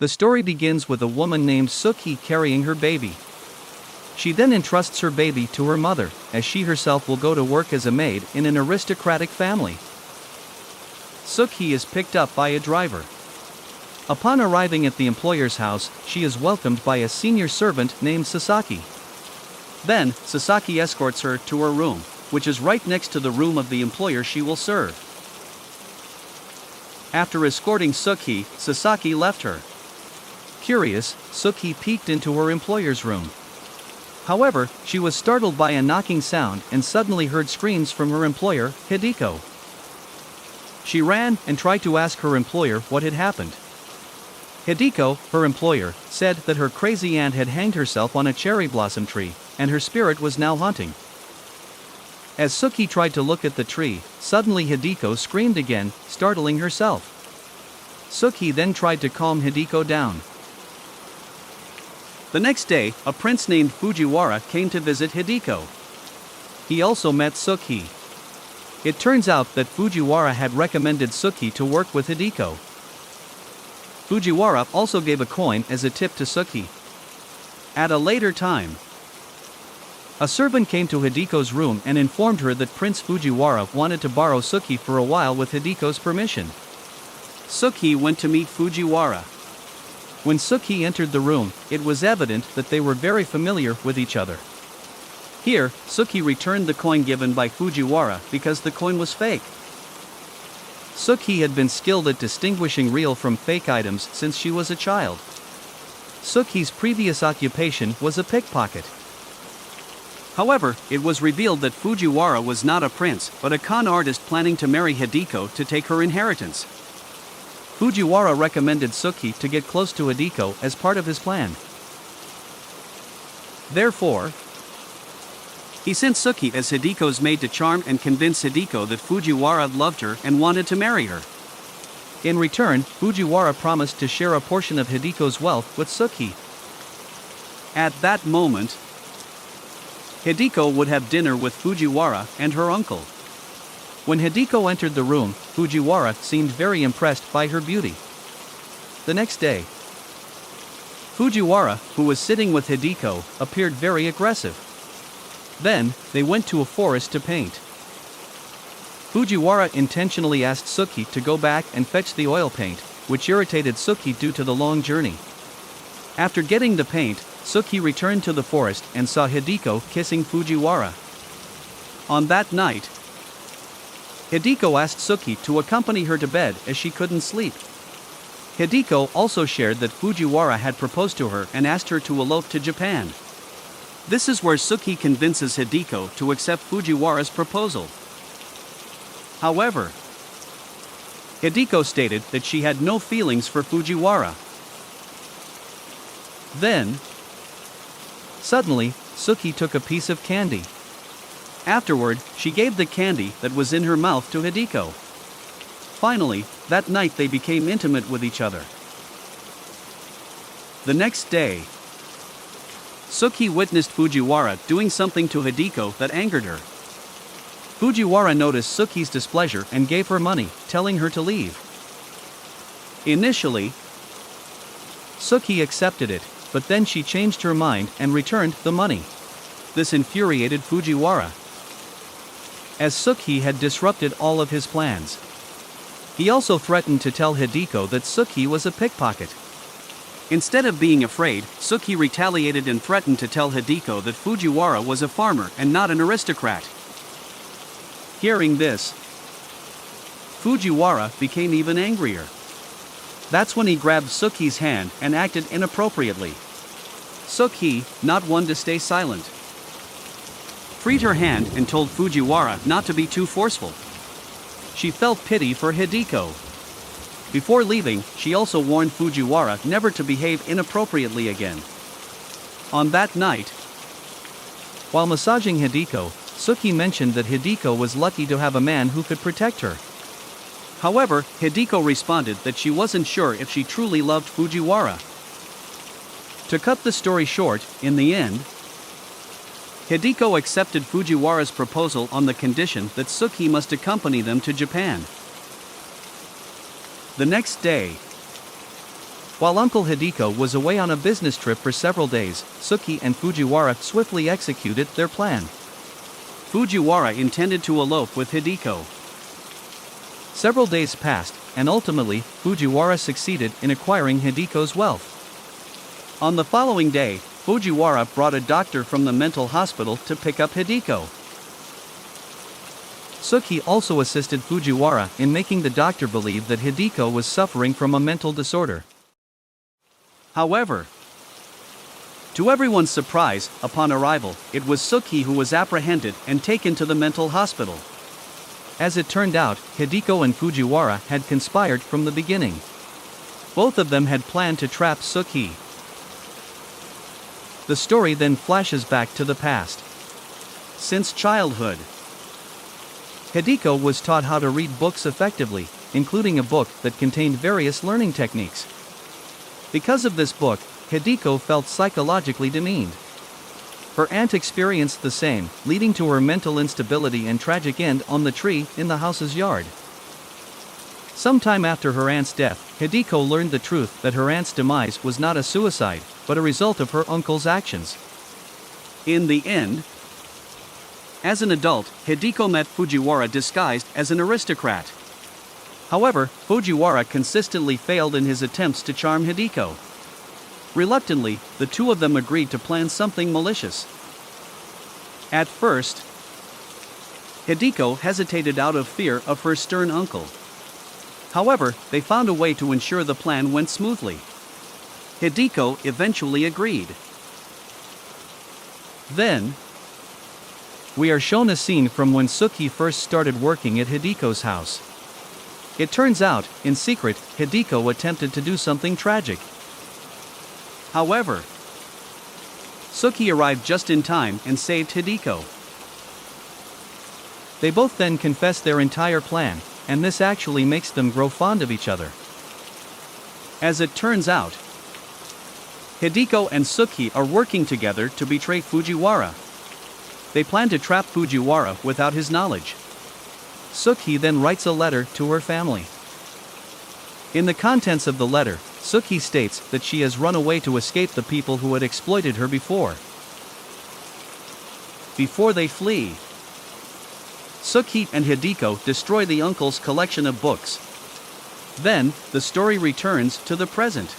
The story begins with a woman named Suki carrying her baby. She then entrusts her baby to her mother, as she herself will go to work as a maid in an aristocratic family. Suki is picked up by a driver. Upon arriving at the employer's house, she is welcomed by a senior servant named Sasaki. Then, Sasaki escorts her to her room, which is right next to the room of the employer she will serve. After escorting Suki, Sasaki left her. Curious, Suki peeked into her employer's room. However, she was startled by a knocking sound and suddenly heard screams from her employer, Hideko. She ran and tried to ask her employer what had happened. Hideko, her employer, said that her crazy aunt had hanged herself on a cherry blossom tree, and her spirit was now haunting. As Suki tried to look at the tree, suddenly Hideko screamed again, startling herself. Suki then tried to calm Hideko down. The next day, a prince named Fujiwara came to visit Hideko. He also met Suki. It turns out that Fujiwara had recommended Suki to work with Hideko. Fujiwara also gave a coin as a tip to Suki. At a later time, a servant came to Hideko's room and informed her that Prince Fujiwara wanted to borrow Suki for a while with Hideko's permission. Suki went to meet Fujiwara. When Suki entered the room, it was evident that they were very familiar with each other. Here, Suki returned the coin given by Fujiwara because the coin was fake. Suki had been skilled at distinguishing real from fake items since she was a child. Suki's previous occupation was a pickpocket. However, it was revealed that Fujiwara was not a prince but a con artist planning to marry Hideko to take her inheritance. Fujiwara recommended Suki to get close to Hideko as part of his plan. Therefore, he sent Suki as Hideko's maid to charm and convince Hideko that Fujiwara loved her and wanted to marry her. In return, Fujiwara promised to share a portion of Hideko's wealth with Suki. At that moment, Hideko would have dinner with Fujiwara and her uncle. When Hideko entered the room, Fujiwara seemed very impressed by her beauty. The next day, Fujiwara, who was sitting with Hideko, appeared very aggressive. Then, they went to a forest to paint. Fujiwara intentionally asked Suki to go back and fetch the oil paint, which irritated Suki due to the long journey. After getting the paint, Suki returned to the forest and saw Hideko kissing Fujiwara. On that night, Hideko asked Suki to accompany her to bed as she couldn't sleep. Hideko also shared that Fujiwara had proposed to her and asked her to elope to Japan. This is where Suki convinces Hideko to accept Fujiwara's proposal. However, Hideko stated that she had no feelings for Fujiwara. Then, suddenly, Suki took a piece of candy. Afterward, she gave the candy that was in her mouth to Hideko. Finally, that night they became intimate with each other. The next day, Suki witnessed Fujiwara doing something to Hideko that angered her. Fujiwara noticed Suki's displeasure and gave her money, telling her to leave. Initially, Suki accepted it, but then she changed her mind and returned the money. This infuriated Fujiwara, as Suki had disrupted all of his plans. He also threatened to tell Hideko that Suki was a pickpocket. Instead of being afraid, Suki retaliated and threatened to tell Hideko that Fujiwara was a farmer and not an aristocrat. Hearing this, Fujiwara became even angrier. That's when he grabbed Suki's hand and acted inappropriately. Suki, not one to stay silent, freed her hand and told Fujiwara not to be too forceful. She felt pity for Hideko. Before leaving, she also warned Fujiwara never to behave inappropriately again. On that night, while massaging Hideko, Suki mentioned that Hideko was lucky to have a man who could protect her. However, Hideko responded that she wasn't sure if she truly loved Fujiwara. To cut the story short, in the end, Hideko accepted Fujiwara's proposal on the condition that Suki must accompany them to Japan. The next day, While Uncle Hideko was away on a business trip for several days, Suki and Fujiwara swiftly executed their plan. Fujiwara intended to elope with Hideko. Several days passed, and ultimately, Fujiwara succeeded in acquiring Hideko's wealth. On the following day, Fujiwara brought a doctor from the mental hospital to pick up Hideko. Suki also assisted Fujiwara in making the doctor believe that Hideko was suffering from a mental disorder. However, to everyone's surprise, upon arrival, it was Suki who was apprehended and taken to the mental hospital. As it turned out, Hideko and Fujiwara had conspired from the beginning. Both of them had planned to trap Suki. The story then flashes back to the past. Since childhood, Hideko was taught how to read books effectively, including a book that contained various learning techniques. Because of this book, Hideko felt psychologically demeaned. Her aunt experienced the same, leading to her mental instability and tragic end on the tree in the house's yard. Sometime after her aunt's death, Hideko learned the truth that her aunt's demise was not a suicide, but a result of her uncle's actions. In the end, as an adult, Hideko met Fujiwara disguised as an aristocrat. However, Fujiwara consistently failed in his attempts to charm Hideko. Reluctantly, the two of them agreed to plan something malicious. At first, Hideko hesitated out of fear of her stern uncle. However, they found a way to ensure the plan went smoothly. Hideko eventually agreed. Then, we are shown a scene from when Suki first started working at Hideko's house. It turns out, in secret, Hideko attempted to do something tragic. However, Suki arrived just in time and saved Hideko. They both then confess their entire plan, and this actually makes them grow fond of each other. As it turns out, Hideko and Suki are working together to betray Fujiwara. They plan to trap Fujiwara without his knowledge. Suki then writes a letter to her family. In the contents of the letter, Suki states that she has run away to escape the people who had exploited her before. Before they flee, Suki and Hideko destroy the uncle's collection of books. Then, the story returns to the present,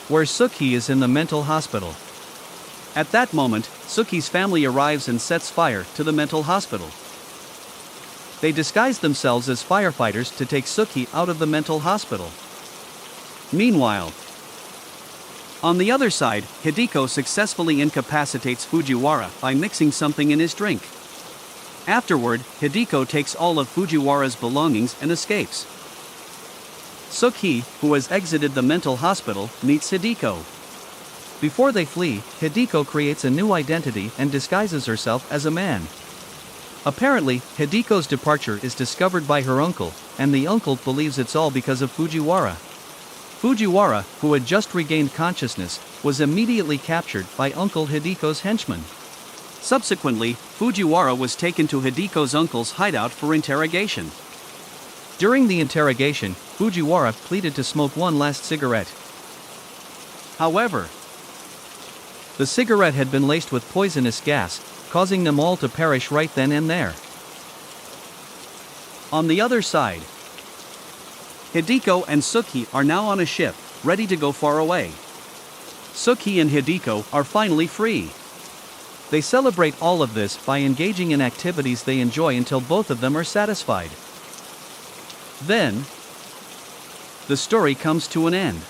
where Suki is in the mental hospital. At that moment, Suki's family arrives and sets fire to the mental hospital. They disguise themselves as firefighters to take Suki out of the mental hospital. Meanwhile, on the other side, Hideko successfully incapacitates Fujiwara by mixing something in his drink. Afterward, Hideko takes all of Fujiwara's belongings and escapes. Suki, who has exited the mental hospital, meets Hideko. Before they flee, Hideko creates a new identity and disguises herself as a man. Apparently, Hideko's departure is discovered by her uncle, and the uncle believes it's all because of Fujiwara. Fujiwara, who had just regained consciousness, was immediately captured by Uncle Hideko's henchmen. Subsequently, Fujiwara was taken to Hideko's uncle's hideout for interrogation. During the interrogation, Fujiwara pleaded to smoke one last cigarette. However, the cigarette had been laced with poisonous gas, causing them all to perish right then and there. On the other side, Hideko and Suki are now on a ship, ready to go far away. Suki and Hideko are finally free. They celebrate all of this by engaging in activities they enjoy until both of them are satisfied. Then, the story comes to an end.